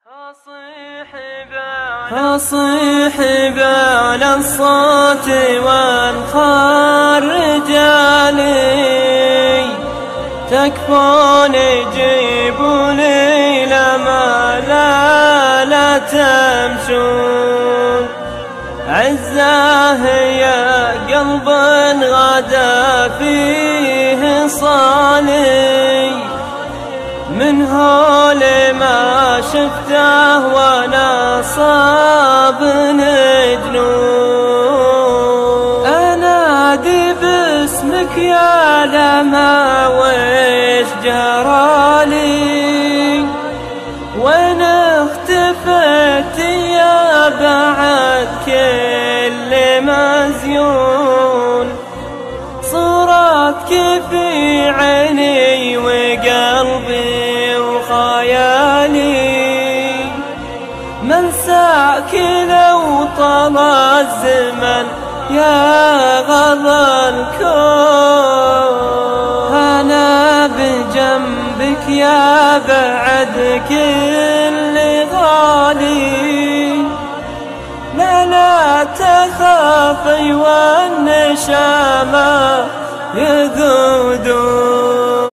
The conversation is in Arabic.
أصيح بأعلى الصوت وانخار رجالي، تكفون جيبوني لما لا تمشون. عزاه يا قلب غدا فيه صالي، من هول ما شفته وانا صاب جنون. انادي باسمك يا لما ويش جرالي، وين اختفيت يا بعد كل مزيون. صورتك في عيني وقلبي وخيالي، منساك لو طال الزمن يا غضا الكون. أنا بجنبك يا بعد كل غالي، لا تخافي والنشامة يذودون.